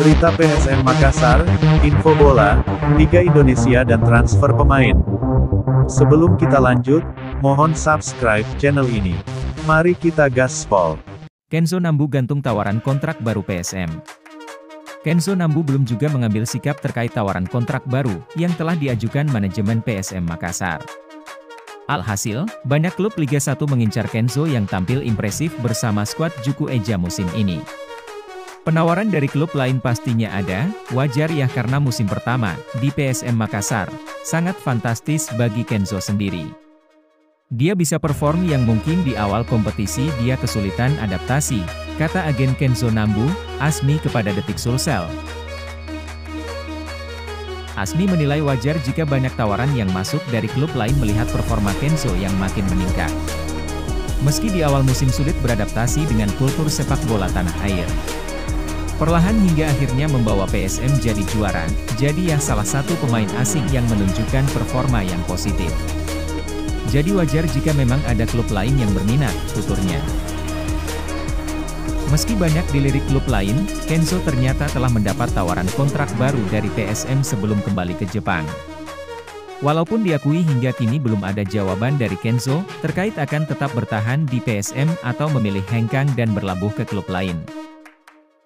Berita PSM Makassar, info bola, Liga Indonesia dan transfer pemain. Sebelum kita lanjut, mohon subscribe channel ini. Mari kita gaspol. Kenzo Nambu gantung tawaran kontrak baru PSM. Kenzo Nambu belum juga mengambil sikap terkait tawaran kontrak baru yang telah diajukan manajemen PSM Makassar. Alhasil, banyak klub Liga 1 mengincar Kenzo yang tampil impresif bersama skuad Juku Eja musim ini. Penawaran dari klub lain pastinya ada, wajar ya karena musim pertama di PSM Makassar sangat fantastis bagi Kenzo sendiri. Dia bisa perform yang mungkin di awal kompetisi dia kesulitan adaptasi, kata agen Kenzo Nambu, Asmi kepada Detik Sulsel. Asmi menilai wajar jika banyak tawaran yang masuk dari klub lain melihat performa Kenzo yang makin meningkat. Meski di awal musim sulit beradaptasi dengan kultur sepak bola tanah air. Perlahan hingga akhirnya membawa PSM jadi juara, jadi ya salah satu pemain asing yang menunjukkan performa yang positif. Jadi wajar jika memang ada klub lain yang berminat, tuturnya. Meski banyak dilirik klub lain, Kenzo ternyata telah mendapat tawaran kontrak baru dari PSM sebelum kembali ke Jepang. Walaupun diakui hingga kini belum ada jawaban dari Kenzo, terkait akan tetap bertahan di PSM atau memilih hengkang dan berlabuh ke klub lain.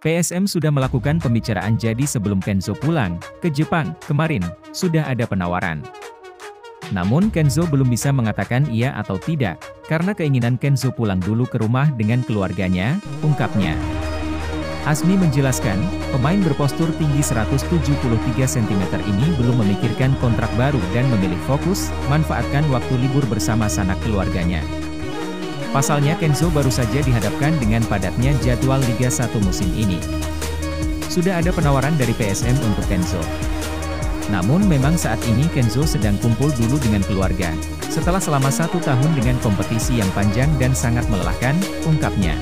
PSM sudah melakukan pembicaraan jadi sebelum Kenzo pulang ke Jepang kemarin, sudah ada penawaran. Namun Kenzo belum bisa mengatakan iya atau tidak, karena keinginan Kenzo pulang dulu ke rumah dengan keluarganya, ungkapnya. Asmi menjelaskan, pemain berpostur tinggi 173 cm ini belum memikirkan kontrak baru dan memilih fokus, manfaatkan waktu libur bersama sanak keluarganya. Pasalnya Kenzo baru saja dihadapkan dengan padatnya jadwal Liga 1 musim ini. Sudah ada penawaran dari PSM untuk Kenzo. Namun memang saat ini Kenzo sedang kumpul dulu dengan keluarga, setelah selama 1 tahun dengan kompetisi yang panjang dan sangat melelahkan, ungkapnya.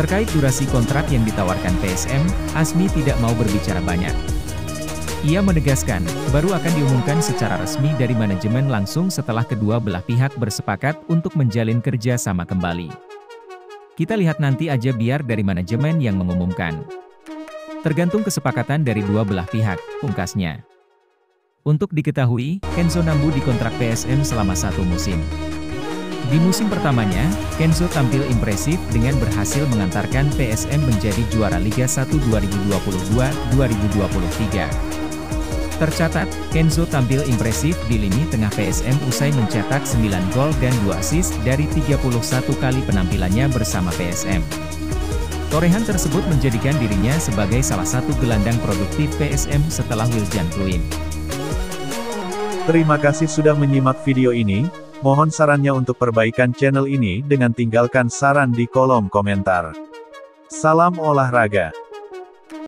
Terkait durasi kontrak yang ditawarkan PSM, Asmi tidak mau berbicara banyak. Ia menegaskan, baru akan diumumkan secara resmi dari manajemen langsung setelah kedua belah pihak bersepakat untuk menjalin kerja sama kembali. Kita lihat nanti aja biar dari manajemen yang mengumumkan. Tergantung kesepakatan dari dua belah pihak, pungkasnya. Untuk diketahui, Kenzo Nambu dikontrak PSM selama 1 musim. Di musim pertamanya, Kenzo tampil impresif dengan berhasil mengantarkan PSM menjadi juara Liga 1 2022-2023. Tercatat, Kenzo tampil impresif di lini tengah PSM usai mencetak 9 gol dan 2 assist dari 31 kali penampilannya bersama PSM. Torehan tersebut menjadikan dirinya sebagai salah satu gelandang produktif PSM setelah Wiljan Pluim. Terima kasih sudah menyimak video ini, mohon sarannya untuk perbaikan channel ini dengan tinggalkan saran di kolom komentar. Salam olahraga.